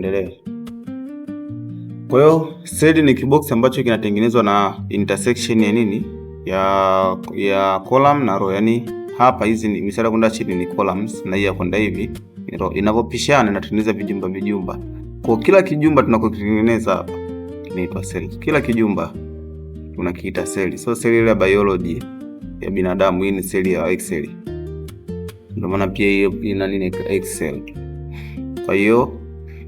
tuendelee. Kwa hiyo cell ni kibox ambacho kinatengenezwa na intersection ya nini, ya column na row. Yani hapa hizi ni mistari kwenda chini ni columns na hii ya kwenda hivi inavyopishana inatengeneza vijumba. Kwa kila kijumba tunakokitengeneza hapa kinaitwa cell. Kila kijumba tunakiita cell. So cell ile ya biology ya binadamu, hii ni cell ya Excel. Ndio maana pia hiyo ina nini, Excel. Kwa hiyo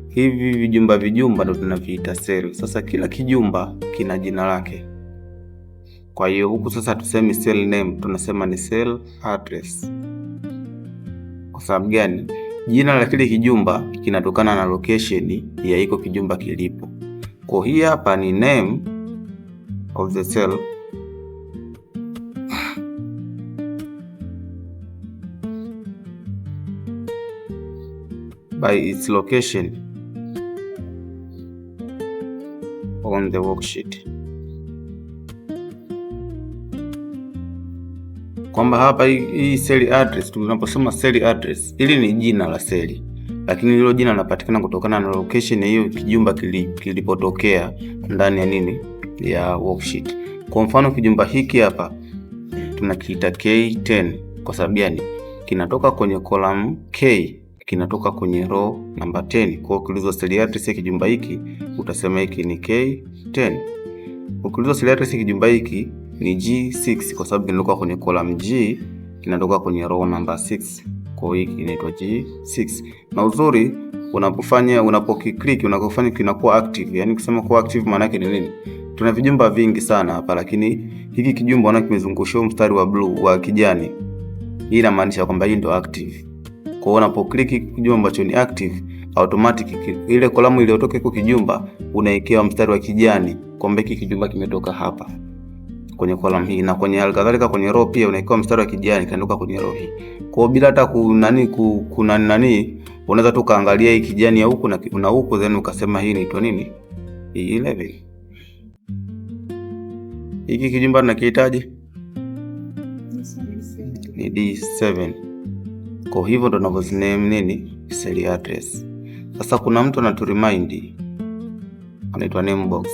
hivi vijumba ndio tunaviita cell. Sasa kila kijumba kina jina lake. Kwa hiyo huku sasa tuseme cell name, tunasema ni cell address. Kwa sababu gani? Jina la kile kijumba kinatokana na location ya iko kijumba kilipo. Kwa hii hapa ni name of the cell by its location on the worksheet. Kwamba hapa hii cell address, tunaposema cell address, ili ni jina la cell, lakini hilo jina linapatikana kutokana na location ya hiyo kijumba kilipotokea ndani ya nini, ya worksheet. Kwa mfano kijumba hiki hapa tunakiita K10 kwa sababu gani? Kinatoka kwenye column K, kinatoka kwenye row namba 10. Kwa hiyo ukiulizwa cell address ya kijumba hiki utasema hiki ni K10. Ukiulizwa cell address ya kijumba hiki ni G6 kwa sababu kinatoka kwenye column G, kinatoka kwenye row namba 6. Kwa hiyo hiki inaitwa G6. Na uzuri unapokiclick unakofanya kinakuwa active. Yani kusema kuwa active maana yake ni nini? Tuna vijumba vingi sana hapa, lakini hiki kijumba unaona kimezungushwa mstari wa blue wa kijani. Hii inamaanisha kwamba hii ndio active. Kwa hiyo unapoclick kijumba ambacho ni active, automatic ile kolamu iliyotoka iko kijumba unaekewa mstari wa kijani kwamba hiki kijumba kimetoka hapa kwenye column hii, na kwenye alkadhalika kwenye row pia unaekewa mstari wa kijani kanatoka kwenye row hii. Kwa bila hata kuna nani unaweza tu kaangalia hii kijani ya huku na huku then ukasema hii inaitwa nini? Hii 11. Hiki kijumba tunakihitaji ni D7. Kwa hivyo ndo tunavyoziname nini, cell address. Sasa kuna mtu anaturemind, anaitwa name box.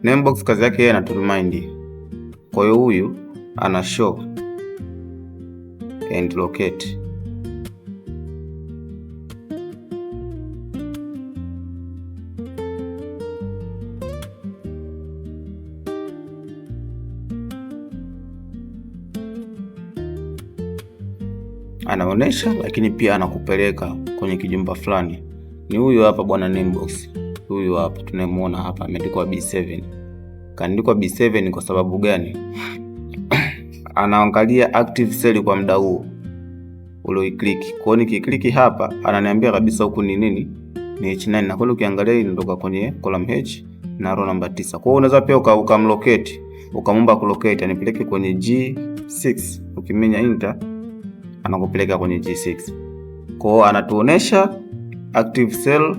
Name box kazi yake yeye anaturemind. Kwa hiyo huyu ana show and locate. Anaonesha lakini pia anakupeleka kwenye kijumba fulani. Ni huyu hapa bwana name box. Huyu hapa tunamuona hapa ameandikwa B7. Kaandikwa B7 kwa sababu gani? Anaangalia active cell kwa muda huu ulioclick. Kwa hiyo nikiklik hapa ananiambia kabisa huku ni nini? Ni H9. Na kule ukiangalia inatoka kwenye column H na row namba 9. Kwa hiyo unaweza pia ukamlocate, ukamwomba kulocate anipeleke kwenye G6. Ukimenya enter anakupeleka kwenye G6. Kwa hiyo anatuonesha active cell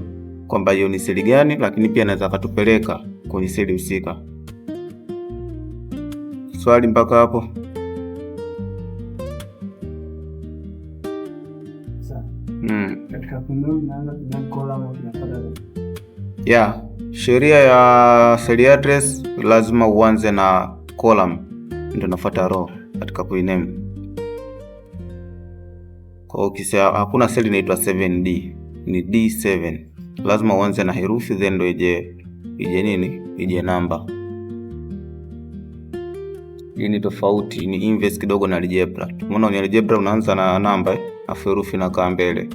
kwamba hiyo ni seli gani, lakini pia anaweza akatupeleka kwenye seli husika. Swali mpaka hapo? Yeah, sheria ya cell address lazima uanze na column ndio nafuata row katika kuiname. Kwa hiyo hakuna cell inaitwa 7D, ni D7. Lazima uanze na herufi then ndio ije nini? Ije namba. Hii ni tofauti, ni inverse kidogo na algebra. Umeona ni algebra unaanza na namba afu herufi inakaa mbele.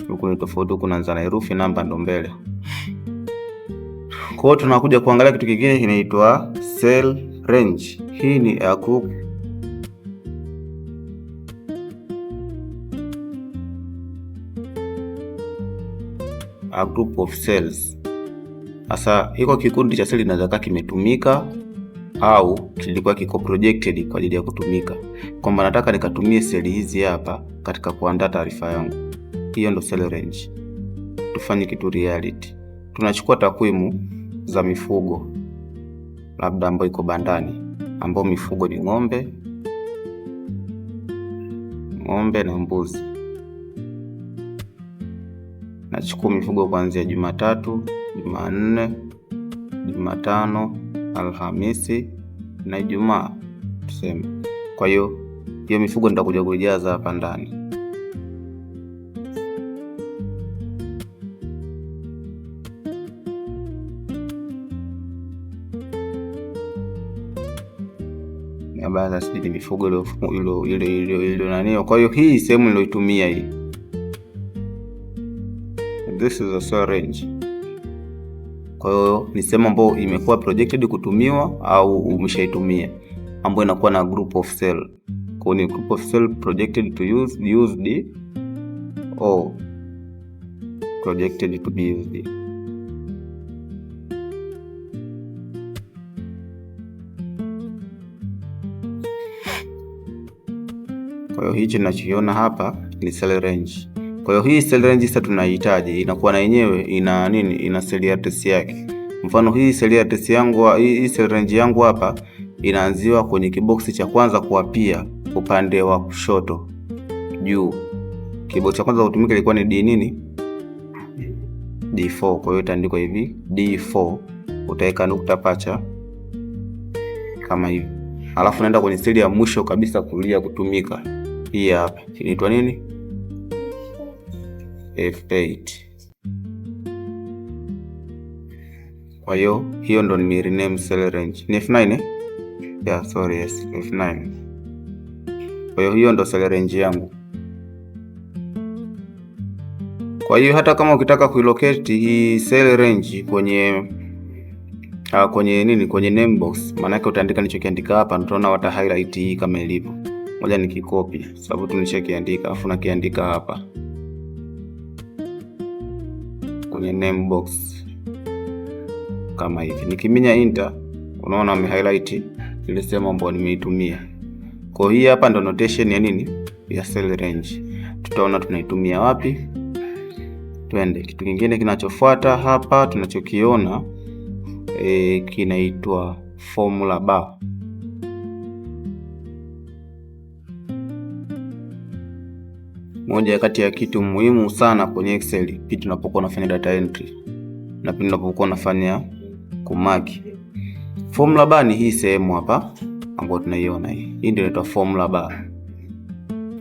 Huku ni tofauti, huku unaanza na herufi namba ndo mbele. Kwa hiyo tunakuja kuangalia kitu kingine kinaitwa cell range. Hii ni a group of cells. Sasa hiko kikundi cha seli inaweza kuwa kimetumika au kilikuwa kiko projected kwa ajili ya kutumika. Kwamba nataka nikatumie seli hizi hapa katika kuandaa taarifa yangu. Hiyo ndo cell range. Tufanye kitu reality. Tunachukua takwimu za mifugo labda ambayo iko bandani, ambao mifugo ni ng'ombe, ng'ombe na mbuzi. Nachukua mifugo kuanzia Jumatatu, Jumanne, Jumatano, Alhamisi na Ijumaa tuseme. Kwa hiyo mifugo nitakuja kujaza hapa ndani. Sasa ni mifugo ile nani. Kwa hiyo hii sehemu niloitumia hii, this is a cell range. Kwa hiyo ni sehemu ambayo imekuwa projected kutumiwa au umeshaitumia, ambayo inakuwa na group of cell. Kwa hiyo ni group of cell projected to used or projected to be used. Kwa hiyo hichi ninachokiona hapa ni cell range. Kwa hiyo hii cell range sasa tunahitaji inakuwa na yenyewe ina nini? Ina cell address yake. Mfano hii cell address yangu, hii cell range yangu hapa inaanziwa kwenye kiboksi cha kwanza kuapia upande wa kushoto juu. Kiboksi cha kwanza kutumika ilikuwa ni D nini? D4. Kwa hiyo itaandikwa hivi D4, utaweka nukta pacha kama hivi. Alafu naenda kwenye cell ya mwisho kabisa kulia kutumika. Hii hapa inaitwa nini? F8. Kwa hiyo hiyo ndo nime rename cell range. Ni F9 Yeah, sorry, yes, F9. Kwa hiyo hiyo ndo cell range yangu. Kwa hiyo hata kama ukitaka kuilocate hii cell range kwenye name box, maana yake utaandika nilichokiandika hapa, utaona wata highlight hii kama ilivyo. Ngoja nikikopi sababu tunishakiandika, afu nakiandika hapa kwenye name box kama hivi. Nikiminya enter, unaona ame highlight ile sehemu ambayo nimeitumia. Kwa hiyo hapa ndo notation ya nini? Ya cell range. Tutaona tunaitumia wapi. Twende kitu kingine kinachofuata hapa tunachokiona kinaitwa formula bar. Moja kati ya kitu muhimu sana kwenye Excel pindi tunapokuwa tunafanya data entry na pindi tunapokuwa tunafanya kumaki. Formula bar ni hii sehemu hapa ambayo tunaiona hii. Hii ndio inaitwa formula bar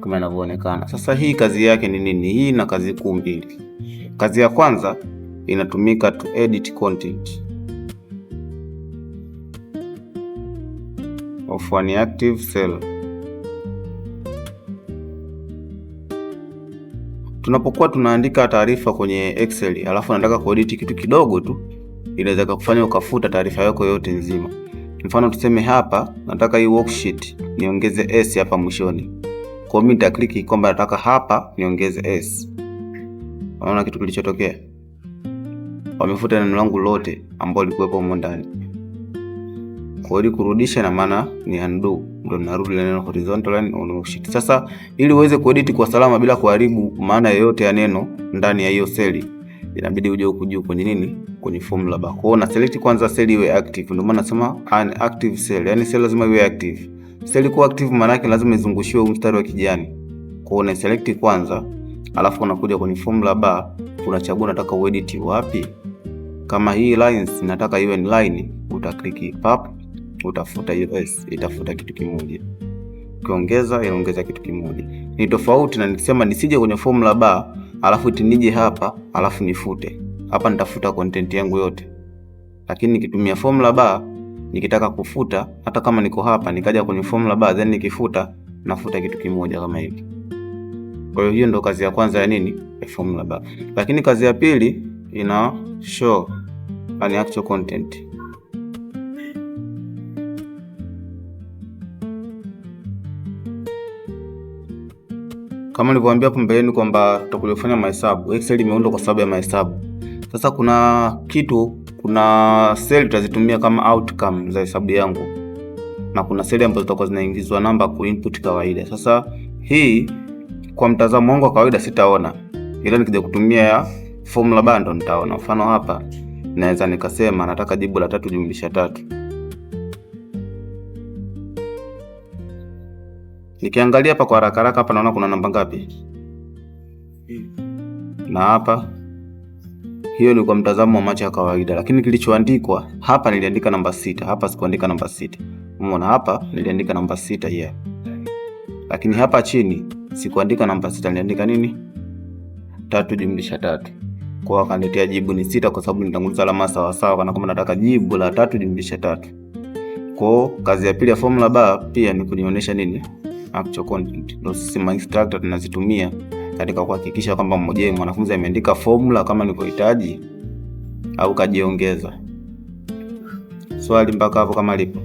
kama inavyoonekana. Sasa hii kazi yake ni nini? Hii ina kazi kuu mbili. Kazi ya kwanza inatumika to edit content of an active cell. Tunapokuwa tunaandika taarifa kwenye Excel alafu nataka kuedit kitu kidogo tu, inaweza kufanya ukafuta taarifa yako yote nzima. Mfano tuseme hapa nataka hii worksheet niongeze S hapa mwishoni. Kwa mimi nita click kwamba nataka hapa niongeze S. Unaona kitu kilichotokea? Wamefuta neno langu lote ambalo lilikuwepo huko ndani. Kwa hiyo kurudisha na maana ni undo, ndio narudi neno horizontal line on worksheet. Sasa ili uweze kuedit kwa salama bila kuharibu maana yoyote ya neno ndani ya hiyo seli, inabidi uje huku juu kwenye nini? Kwenye formula bar. Kwa hiyo na select kwanza seli iwe active. Ndio maana nasema an active cell. Yaani seli lazima iwe active. Seli kuwa active maana yake lazima izungushiwe mstari wa kijani. Kwa hiyo na select kwanza, alafu unakuja kwenye formula bar, unachagua nataka uedit wapi. Kama hii lines nataka iwe ni line, utaklik pap, utafuta hiyo S, itafuta kitu kimoja. Ukiongeza inaongeza kitu kimoja. Ni tofauti na nikisema nisije kwenye formula bar, alafu tinije hapa, alafu nifute. Hapa nitafuta content yangu yote. Lakini nikitumia formula bar, nikitaka kufuta, hata kama niko hapa, nikaja kwenye formula bar, then nikifuta, nafuta kitu kimoja kama hivi. Kwa hiyo hiyo ndo kazi ya kwanza ya nini? Ya formula bar. Lakini kazi ya pili ina show an actual content. Kama nilivyowaambia hapo mbeleni kwamba tutakuja kufanya mahesabu. Excel imeundwa kwa sababu ya mahesabu. Sasa kuna cell tutazitumia kama outcome za hesabu yangu. Na kuna cell ambazo zitakuwa zinaingizwa namba ku input kawaida. Sasa hii kwa mtazamo wangu wa kawaida sitaona. Ila nikija kutumia ya formula bar ndo nitaona. Mfano hapa naweza nikasema nataka jibu la 3 jumlisha 3. Nikiangalia hapa kwa haraka haraka hapa naona kuna namba ngapi? Na hapa hiyo ni kwa mtazamo wa macho ya kawaida, lakini kilichoandikwa hapa niliandika namba 6, hapa sikuandika namba 6. Umeona hapa niliandika namba 6 yeah. Lakini hapa chini sikuandika namba 6, niliandika nini? 3 jumlisha 3. Kwa akaniletea jibu ni 6 kwa sababu nitanguliza alama sawa sawa kana kama nataka jibu la 3 jumlisha 3. Kwa kazi ya pili ya formula bar pia ni kunionyesha nini? Actual content. Ndio sisi instructor tunazitumia katika kuhakikisha kwamba mmoja mwanafunzi ameandika formula kama nilivyohitaji au kajiongeza. Swali mpaka hapo kama lipo?